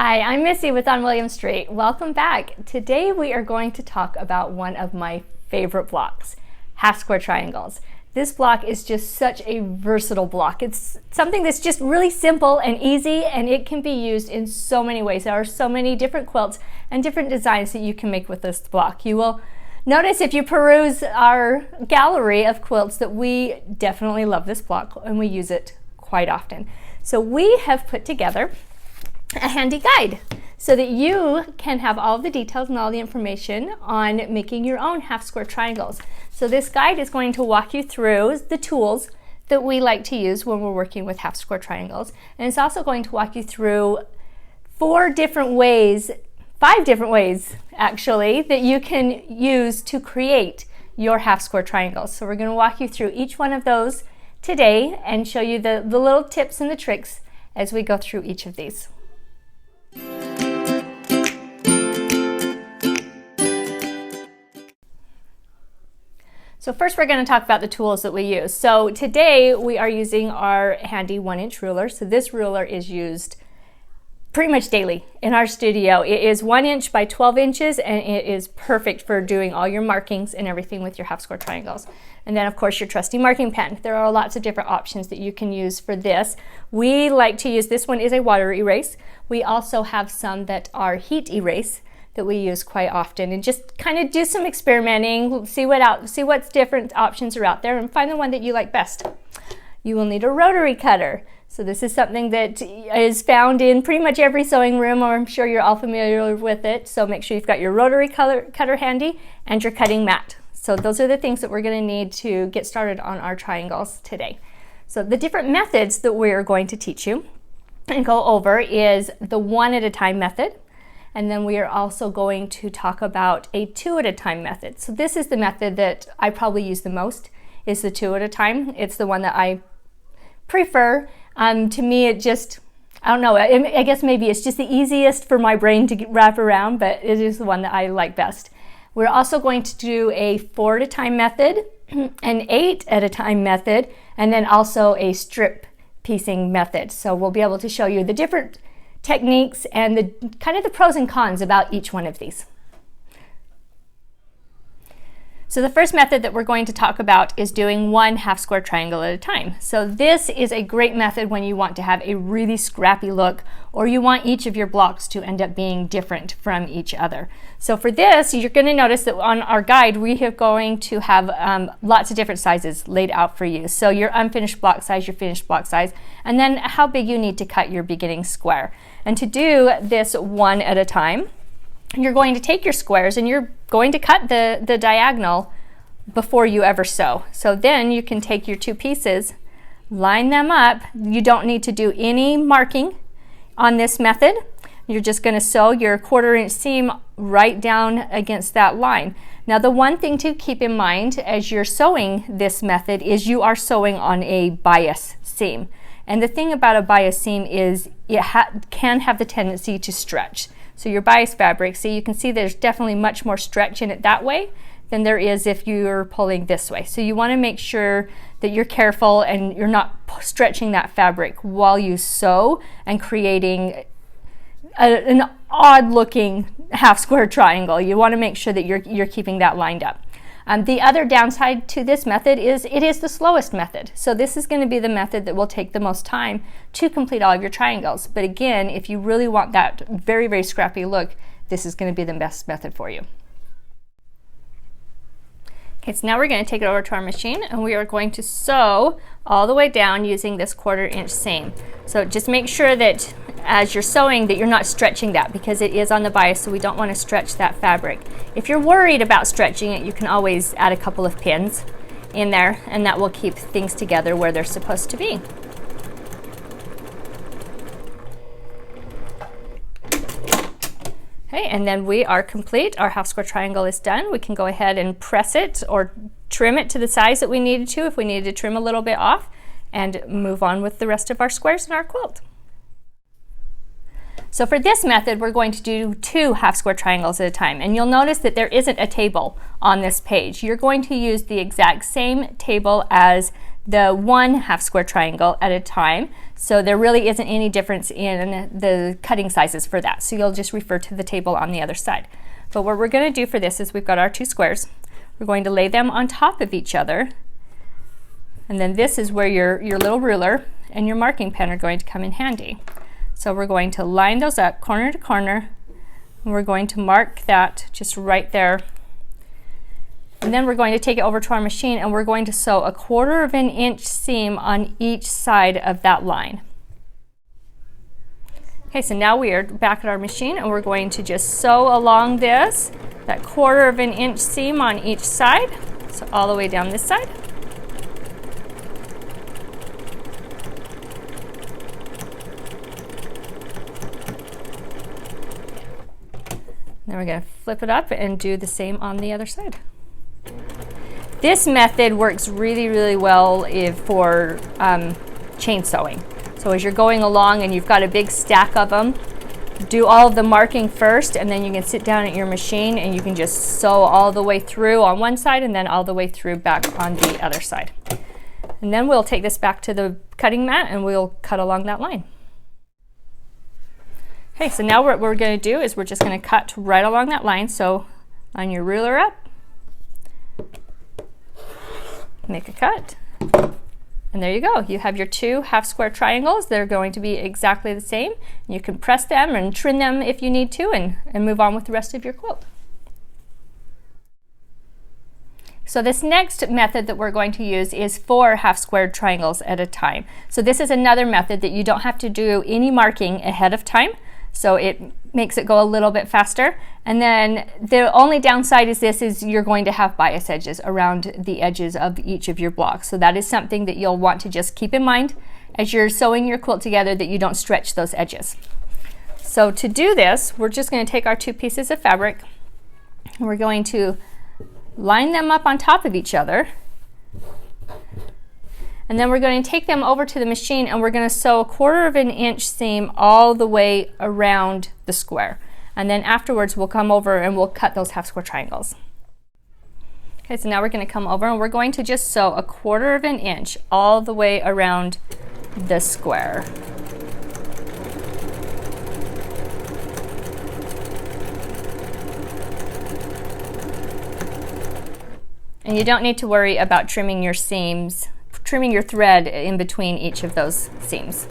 Hi, I'm Missy with On William Street. Welcome back. Today we are going to talk about one of my favorite blocks, half square triangles. This block is just such a versatile block. It's something that's just really simple and easy, and it can be used in so many ways. There are so many different quilts and different designs that you can make with this block. You will notice if you peruse our gallery of quilts that we definitely love this block and we use it quite often. So we have put together a handy guide so that you can have all the details and all the information on making your own half square triangles. So this guide is going to walk you through the tools that we like to use when we're working with half square triangles, and it's also going to walk you through 5 different ways actually that you can use to create your half square triangles. So we're going to walk you through each one of those today and show you the little tips and the tricks as we go through each of these. So first we're going to talk about the tools that we use. So today we are using our handy 1-inch ruler. So this ruler is used pretty much daily in our studio. It is 1 inch by 12 inches and it is perfect for doing all your markings and everything with your half square triangles. And then of course your trusty marking pen. There are lots of different options that you can use for this. We like to use, this one is a water erase. We also have some that are heat erase that we use quite often, and just kind of do some experimenting, see what's different options are out there and find the one that you like best. You will need a rotary cutter. So this is something that is found in pretty much every sewing room, or I'm sure you're all familiar with it. So make sure you've got your rotary cutter handy and your cutting mat. So those are the things that we're going to need to get started on our triangles today. So the different methods that we're going to teach you and go over is the 1 at a time method. And then we are also going to talk about a 2 at a time method. So this is the method that I probably use the most, is the 2 at a time. It's the one that I prefer. To me, it just, I don't know, I guess maybe it's just the easiest for my brain to wrap around, but it is the one that I like best. We're also going to do a 4 at a time method, an 8 at a time method, and then also a strip piecing method. So we'll be able to show you the different techniques and the kind of the pros and cons about each one of these. So the first method that we're going to talk about is doing 1 half square triangle at a time. So this is a great method when you want to have a really scrappy look, or you want each of your blocks to end up being different from each other. So for this, you're going to notice that on our guide we are going to have lots of different sizes laid out for you. So your unfinished block size, your finished block size, and then how big you need to cut your beginning square. And to do this 1 at a time, you're going to take your squares and you're going to cut the diagonal before you ever sew. So then you can take your 2 pieces, line them up. You don't need to do any marking on this method. You're just going to sew your 1/4 inch seam right down against that line. Now the one thing to keep in mind as you're sewing this method is you are sewing on a bias seam. And the thing about a bias seam is it can have the tendency to stretch. So your bias fabric, so you can see there's definitely much more stretch in it that way than there is if you're pulling this way. So you want to make sure that you're careful and you're not stretching that fabric while you sew and creating an odd looking half square triangle. You want to make sure that you're keeping that lined up. The other downside to this method is it is the slowest method. So this is going to be the method that will take the most time to complete all of your triangles. But again, if you really want that very, very scrappy look, this is going to be the best method for you. Okay, so now we're going to take it over to our machine and we are going to sew all the way down using this 1/4 inch seam. So just make sure that as you're sewing that you're not stretching that, because it is on the bias, so we don't want to stretch that fabric. If you're worried about stretching it, you can always add a couple of pins in there and that will keep things together where they're supposed to be. Okay, and then we are complete. Our half square triangle is done. We can go ahead and press it or trim it to the size that we needed to, if we needed to trim a little bit off, and move on with the rest of our squares in our quilt. So for this method, we're going to do 2 half square triangles at a time. And you'll notice that there isn't a table on this page. You're going to use the exact same table as the 1 half square triangle at a time. So there really isn't any difference in the cutting sizes for that. So you'll just refer to the table on the other side. But what we're going to do for this is we've got our 2 squares. We're going to lay them on top of each other. And then this is where your little ruler and your marking pen are going to come in handy. So we're going to line those up corner to corner. And we're going to mark that just right there. And then we're going to take it over to our machine and we're going to sew a 1/4 of an inch seam on each side of that line. Okay, so now we are back at our machine and we're going to just sew along this, that 1/4 of an inch seam on each side, so all the way down this side. Then we're going to flip it up and do the same on the other side. This method works really, really well for chain sewing. So as you're going along and you've got a big stack of them, do all of the marking first, and then you can sit down at your machine and you can just sew all the way through on one side and then all the way through back on the other side. And then we'll take this back to the cutting mat and we'll cut along that line. Okay, so now what we're going to do is we're just going to cut right along that line. So line your ruler up, make a cut, and there you go. You have your 2 half square triangles. They're going to be exactly the same. You can press them and trim them if you need to and move on with the rest of your quilt. So this next method that we're going to use is 4 half square triangles at a time. So this is another method that you don't have to do any marking ahead of time. So it makes it go a little bit faster. And then the only downside is you're going to have bias edges around the edges of each of your blocks. So that is something that you'll want to just keep in mind as you're sewing your quilt together, that you don't stretch those edges. So to do this, we're just going to take our 2 pieces of fabric and we're going to line them up on top of each other. And then we're going to take them over to the machine and we're going to sew a 1/4 of an inch seam all the way around the square. And then afterwards we'll come over and we'll cut those half square triangles. Okay, so now we're going to come over and we're going to just sew a 1/4 of an inch all the way around the square. And you don't need to worry about trimming your seams, trimming your thread in between each of those seams.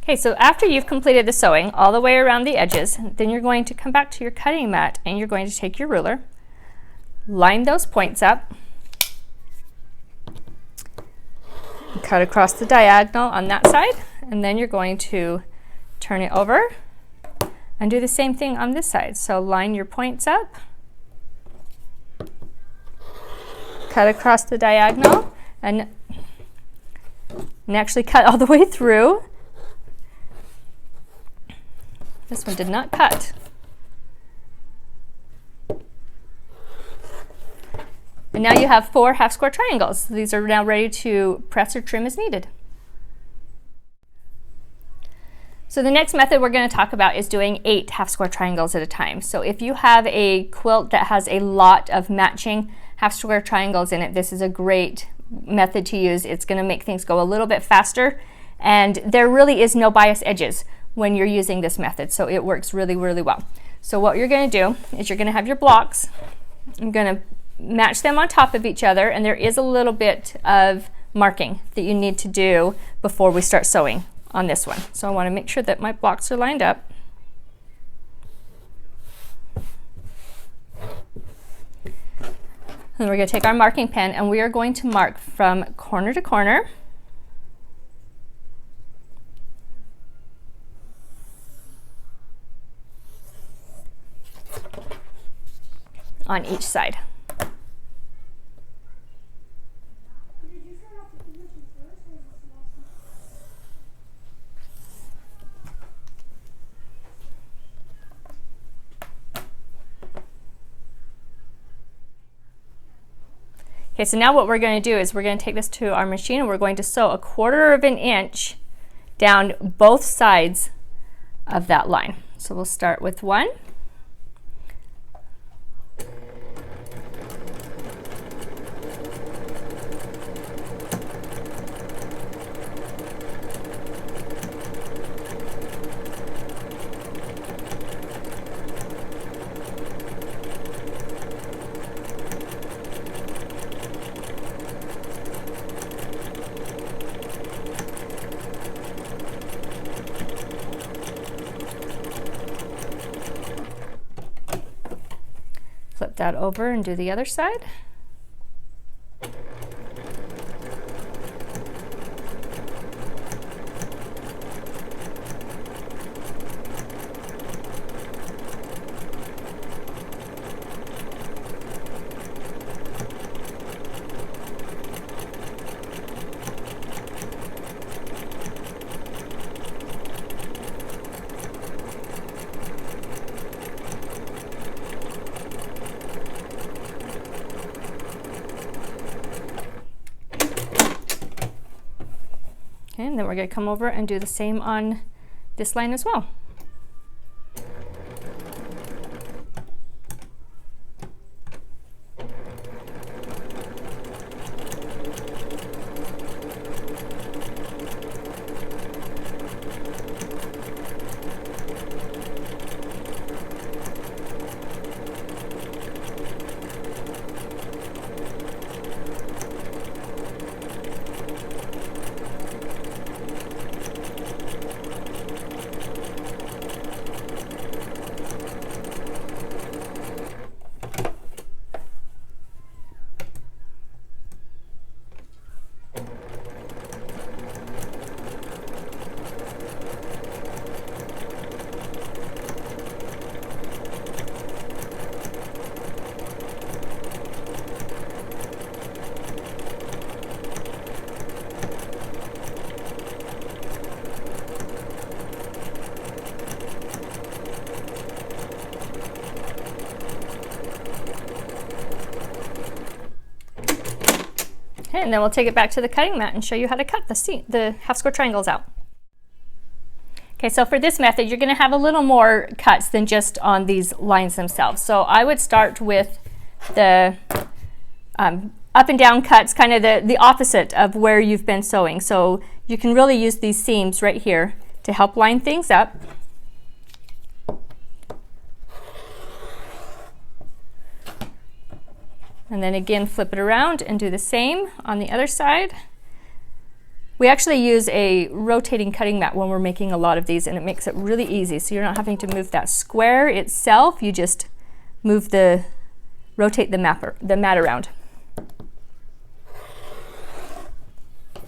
Okay, so after you've completed the sewing all the way around the edges, then you're going to come back to your cutting mat and you're going to take your ruler, line those points up, cut across the diagonal on that side, and then you're going to turn it over and do the same thing on this side. So line your points up, cut across the diagonal, and actually cut all the way through. This one did not cut. And now you have 4 half square triangles. These are now ready to press or trim as needed. So the next method we're going to talk about is doing 8 half square triangles at a time. So if you have a quilt that has a lot of matching half square triangles in it, this is a great method to use. It's going to make things go a little bit faster, and there really is no bias edges when you're using this method, so it works really, really well. So what you're going to do is you're going to have your blocks. I'm going to match them on top of each other, and there is a little bit of marking that you need to do before we start sewing on this one. So I want to make sure that my blocks are lined up. And we're going to take our marking pen and we are going to mark from corner to corner on each side. Okay, so now what we're going to do is we're going to take this to our machine and we're going to sew 1/4 of an inch down both sides of that line. So we'll start with one. Flip that over and do the other side. Okay, and then we're going to come over and do the same on this line as well. Okay, and then we'll take it back to the cutting mat and show you how to cut the half square triangles out. Okay, so for this method, you're going to have a little more cuts than just on these lines themselves. So I would start with the up and down cuts, kind of the opposite of where you've been sewing. So you can really use these seams right here to help line things up. And then again, flip it around and do the same on the other side. We actually use a rotating cutting mat when we're making a lot of these, and it makes it really easy. So you're not having to move that square itself, you just rotate the mat around.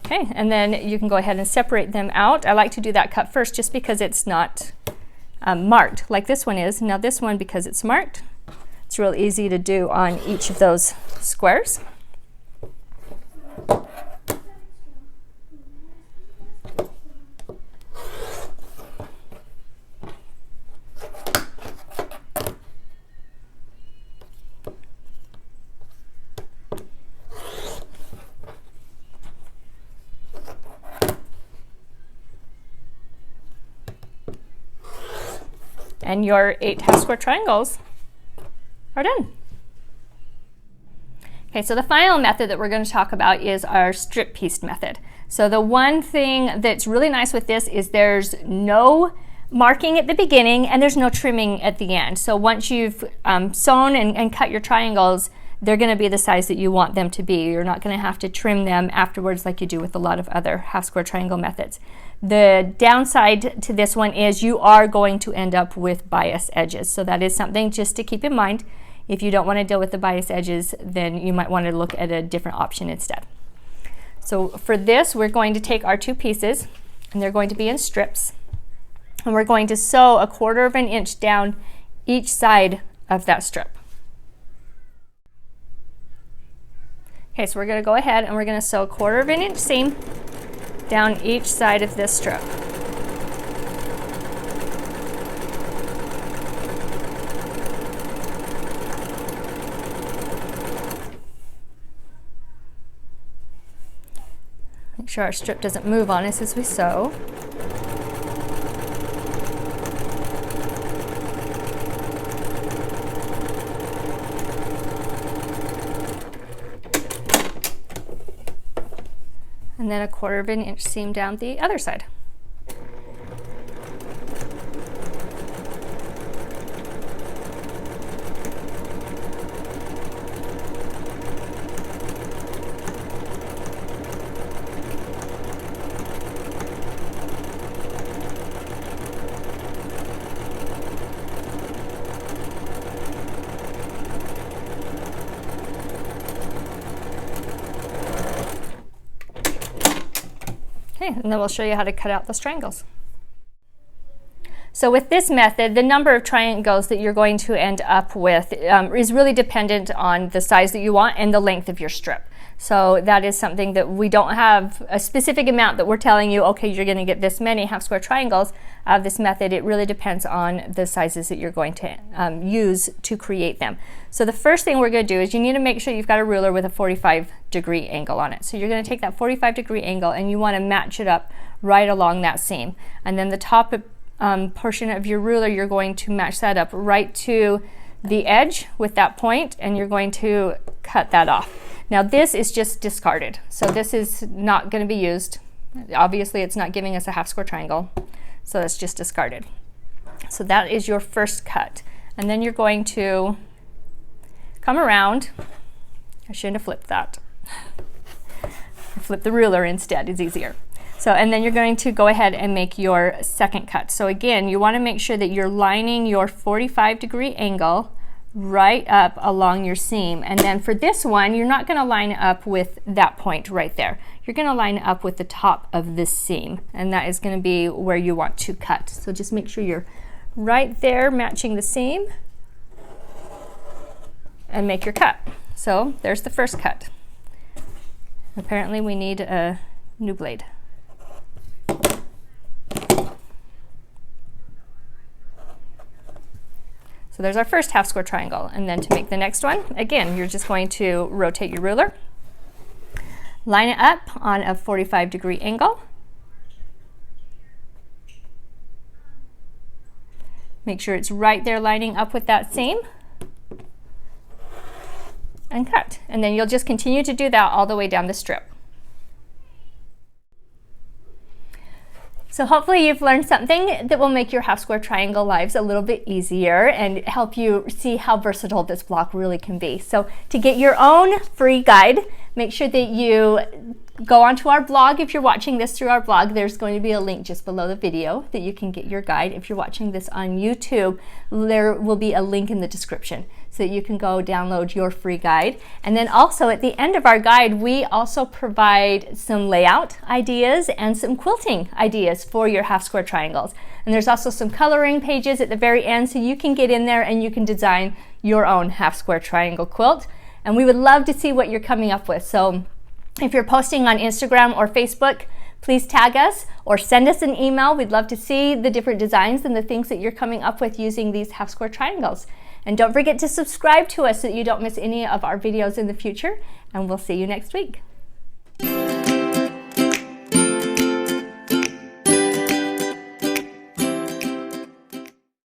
Okay, and then you can go ahead and separate them out. I like to do that cut first just because it's not marked like this one is. Now this one, because it's marked, it's real easy to do on each of those squares. And your 8 half square triangles are done. Okay, so the final method that we're going to talk about is our strip piece method. So the one thing that's really nice with this is there's no marking at the beginning and there's no trimming at the end. So once you've sewn and cut your triangles, they're going to be the size that you want them to be. You're not going to have to trim them afterwards like you do with a lot of other half square triangle methods. The downside to this one is you are going to end up with bias edges. So that is something just to keep in mind. If you don't want to deal with the bias edges, then you might want to look at a different option instead. So for this, we're going to take our 2 pieces, and they're going to be in strips. And we're going to sew 1/4 of an inch down each side of that strip. Okay, so we're going to go ahead and we're going to sew a 1/4 of an inch seam down each side of this strip. Make sure our strip doesn't move on us as we sew. And then a 1/4 of an inch seam down the other side. Okay, and then we'll show you how to cut out those triangles. So with this method, the number of triangles that you're going to end up with is really dependent on the size that you want and the length of your strip. So that is something that we don't have a specific amount that we're telling you, okay, you're going to get this many half square triangles out of this method. It really depends on the sizes that you're going to use to create them. So the first thing we're going to do is you need to make sure you've got a ruler with a 45-degree angle on it. So you're going to take that 45-degree angle and you want to match it up right along that seam. And then the top portion of your ruler, you're going to match that up right to the edge with that point, and you're going to cut that off. Now this is just discarded, so this is not going to be used. Obviously it's not giving us a half square triangle, so it's just discarded. So that is your first cut, and then you're going to come around. I shouldn't have flipped that. Flip the ruler instead, is easier. So, and then you're going to go ahead and make your second cut. So again, you want to make sure that you're lining your 45-degree angle right up along your seam. And then for this one, you're not going to line up with that point right there. You're going to line up with the top of this seam, and that is going to be where you want to cut. So just make sure you're right there matching the seam and make your cut. So there's the first cut. Apparently we need a new blade. So there's our first half square triangle, and then to make the next one, again, you're just going to rotate your ruler, line it up on a 45-degree angle, make sure it's right there lining up with that seam, and cut. And then you'll just continue to do that all the way down the strip. So hopefully you've learned something that will make your half square triangle lives a little bit easier and help you see how versatile this block really can be. So to get your own free guide, make sure that you go onto our blog. If you're watching this through our blog, there's going to be a link just below the video that you can get your guide. If you're watching this on YouTube, there will be a link in the description so that you can go download your free guide. And then also at the end of our guide, we also provide some layout ideas and some quilting ideas for your half square triangles. And there's also some coloring pages at the very end, so you can get in there and you can design your own half square triangle quilt. And we would love to see what you're coming up with. So if you're posting on Instagram or Facebook, please tag us or send us an email. We'd love to see the different designs and the things that you're coming up with using these half square triangles. And don't forget to subscribe to us so that you don't miss any of our videos in the future. And we'll see you next week.